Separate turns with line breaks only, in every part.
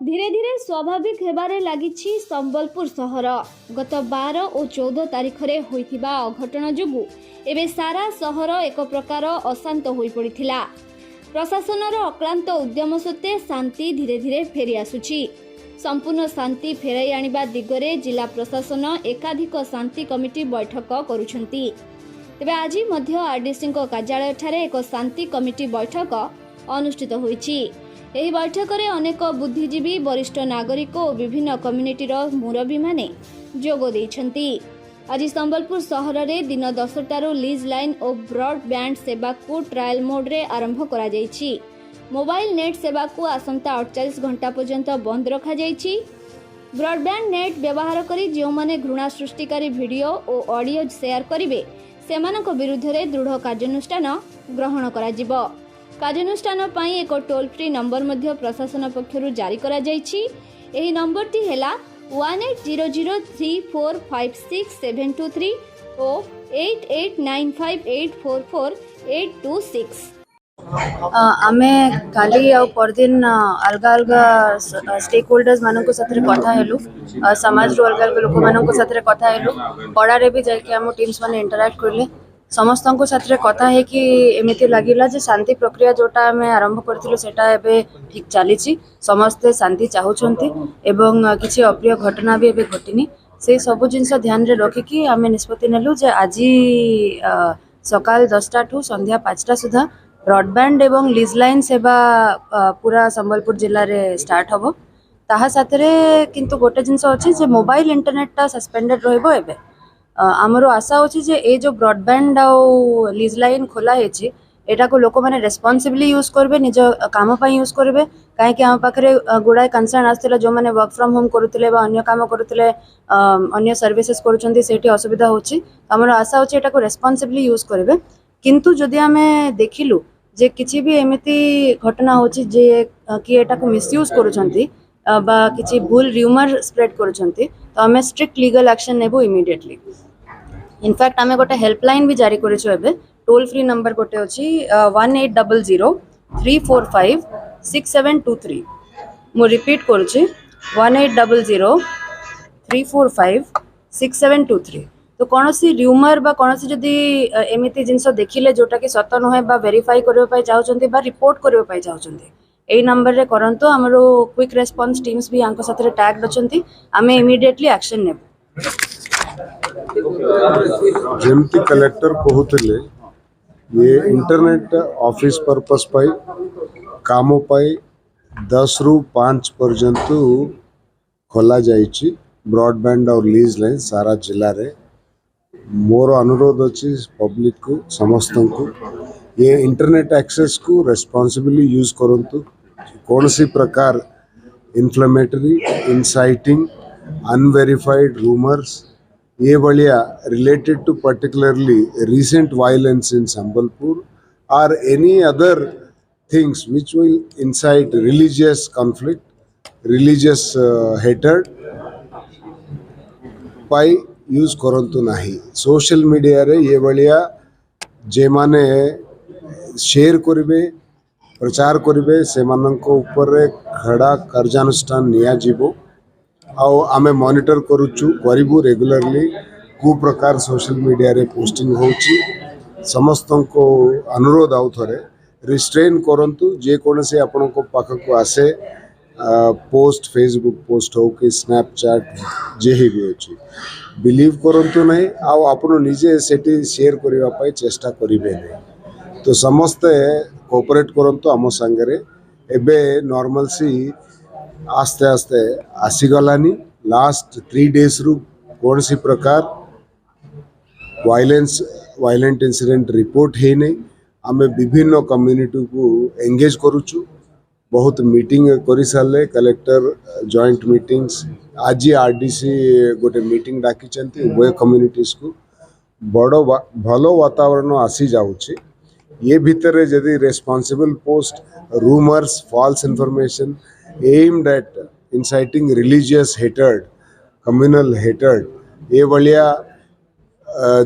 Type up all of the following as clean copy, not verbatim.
धीरे धीरे स्वाभाविक हेबारे लागिछि संबलपुर सहर। गत 12 और 14 तारिख रे होइथिबा अघटन जोगु एबे सारा सहर एक प्रकार अशांत होई पड़िथिला। प्रशासनर अक्लांत उद्यम सत्ते शांति धीरे धीरे फेरी आसुछि। संपूर्ण शांति फेराई आनिबा दिगरे जिला प्रशासन एकाधिक शांति कमिटी बैठक करुछंती। तेबे आज मध्य आरडीसी कार्यालय ठारे एक शांति कमिटी बैठक अनुष्ठित होईछि। ଏହି ବୈଠକରେ ଅନେକ ବୁଦ୍ଧିଜୀବୀ ବରିଷ୍ଠ ନାଗରିକ ଓ ବିଭିନ୍ନ କମ୍ୟୁନିଟିର ମୁରବୀମାନେ ଯୋଗ ଦେଇଛନ୍ତି। ଆଜି ସମ୍ବଲପୁର ସହରରେ ଦିନ 10ଟାରୁ ଲିଜ୍ ଲାଇନ୍ ଓ ବ୍ରଡବ୍ୟାଣ୍ଡ ସେବାକୁ ଟ୍ରାଏଲ ମୋଡରେ ଆରମ୍ଭ କରାଯାଇଛି। ମୋବାଇଲ ନେଟ୍ ସେବାକୁ ଆସନ୍ତା 48 ଘଣ୍ଟା ପର୍ଯ୍ୟନ୍ତ ବନ୍ଦ ରଖାଯାଇଛି। ବ୍ରଡବ୍ୟାଣ୍ଡ ନେଟ୍ ବ୍ୟବହାର କରି ଯେଉଁମାନେ ଘୃଣା ସୃଷ୍ଟିକାରୀ ଭିଡ଼ିଓ ଓ ଅଡିଓ ସେୟାର କରିବେ ସେମାନଙ୍କ ବିରୁଦ୍ଧରେ ଦୃଢ଼ କାର୍ଯ୍ୟାନୁଷ୍ଠାନ ଗ୍ରହଣ କରାଯିବ। कार्यानुष्ठान पाई एक टोल फ्री नंबर मध्य प्रशासन पक्षरु जारी करा जायछि। एही नंबरटी हेला 180034567723 ओ 8895844826।
आमे काली आ परदिन अलग अलग स्टेक होल्डर्स मानक साथरे कथा हेलु, समाज रो अलग अलग लोक मानक साथरे कथा हेलु, पड़ा रे भी जाके हम टीम्स माने इंटरैक्ट करले। समस्त साथरे कथा है कि एमती लगिला जे शांति प्रक्रिया जोटा आम आरंभ करथिलु सेटा एबे ठीक चलीछि। समस्ते शांति चाहूछंती एवं किछि अप्रिय घटना भी एबे घटिनी। से सब जिनस ध्यान रे रखिकी आम निष्पत्ति नेलु जे आज सकाल 10टा ठू संध्या 5टा सुधा ब्रॉडबैंड एवं लीज लाइन सेवा पूरा संबलपुर जिल्ला रे स्टार्ट हबो। ताहा साथरे किंतु गोटे जिनस अछि जे मोबाइल इंटरनेट ता सस्पेंडेड रहइबो। एबे आमर आशा अच्छी जे ए जो ब्रॉडबैंड आउ लीज लाइन खोला है एटा को लोक मैंने रेस्पॉन्सिबली यूज करबे, निज काम पर यूज करबे। कहीं आम पाखे गुड़ाए कनसर्न आसला जो मैंने वर्क फ्रॉम होम करुले अन्य काम करुले अन्य सर्विसेस करुँचे असुविधा होची। आमर आशा अच्छी एटा को रेस्पॉन्सिबली यूज करबे। किंतु जदि आमे देखिलु जे किछि भी एमिति घटना होची जे कि एटा को मिसयूज करुछंती बा किछि भूल र्यूमर स्प्रेड करुछंती तो आमे स्ट्रिक्ट लीगल एक्शन नेबो इमीडिएटली। इनफैक्ट आमे गोटे हेल्पलाइन भी जारी करिछु। एबे टोल फ्री नंबर गोटे अछि 180034567723। मु रिपीट करूछि 180034567723। तो कौनसी र्यूमर बा कौनसी जदि एमिति जिनस देखिले जोटा कि सत नहे बा वेरीफाई करबा पई चाहउछंती बा रिपोर्ट करबा पई चाहउछंती एई नंबर रे करंतो। हमरो क्विक रेस्पॉन्स टीम्स भी आंको साथरे टैग्ड अछंती। आमे इमीडिएटली एक्शन नेब।
जेमती कलेक्टर कहते ये इंटरनेट ऑफिस पर्पस पाई काम पाई 10 ରୁ 5 पर्यंत खोला जाइछि ब्रॉडबैंड और लीज लाइन सारा जिले रे। मोर अनुरोध अच्छी पब्लिक को समस्त को ये इंटरनेट एक्सेस को रेस्पॉन्सिबली यूज करंतु। कौन सी प्रकार इन्फ्लेमेटरी इनसाइटिंग अनवेरिफाइड रूमर्स ये बढ़िया related to particularly recent violence in Sambalpur or any other things which will incite religious conflict, religious hatred pi use करंतु नहीं। सोशल मीडिया रे ये बढ़िया जे माने शेयर करिवे प्रचार करिवे से माननको ऊपर खड़ा कार्यानुष्ठान निया जीवो। आउ आमे मॉनिटर करूचु करिबु रेगुलरली को प्रकार सोशल मीडिया रे पोस्टिंग होची। समस्त को अनुरोध आउ थरे रिस्ट्रेन करंतु जे कोनसे आपन को पाख को आसे पोस्ट फेसबुक पोस्ट हो कि स्नैपचैट जे ही भी होची बिलीव करंतु नहीं। आउ आपन निजे सेटी शेयर करिवा पई चेष्टा करिवे नहीं। तो समस्त कोऑपरेट करंतु आम संगे एबे नॉर्मल सी आस्ते आस्ते आसीगलानी। लास्ट 3 days रु कौन सी प्रकार वायलेंट इंसिडेंट रिपोर्ट है नहीं। आम विभिन्न कम्युनिटी को एंगेज करुचु। बहुत मीटिंग करि सारे कलेक्टर जॉइंट मीटिंग्स आज आरडीसी गोटे मीटिंग डाकी उभय कम्युनिटीज को बड़ भलो वातावरण आसी जाउछि। ये भितर जदि responsible post rumours false information aimed at inciting religious hatred, communal hatred ये भलिया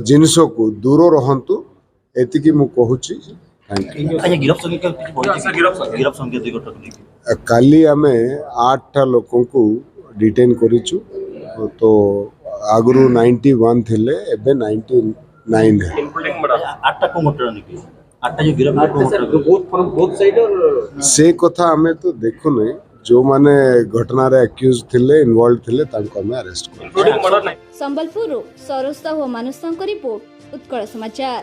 जिनस को दूर रहंतु एतिकी मु कहूची। Thank you.
ଆଜ୍ଞା गिरफ संख्या କିଛି ବଢିଛି गिरफ संख्या ଦୁଇ ଘଟକ ନେଇକି
काली आम 8 लोक को डिटेन करूँ तो आगु 91 थिले एबे 99 है।
आठटा को घटना नेकी आठटा जो गिरफ
से कथा आमे तो देखु नहीं जो माने घटना रे एक्यूज थिले इन्वॉल्व थिले तांको हमें अरेस्ट कर।
संबलपुर सरोज साहू मानस रिपोर्ट उत्कल समाचार।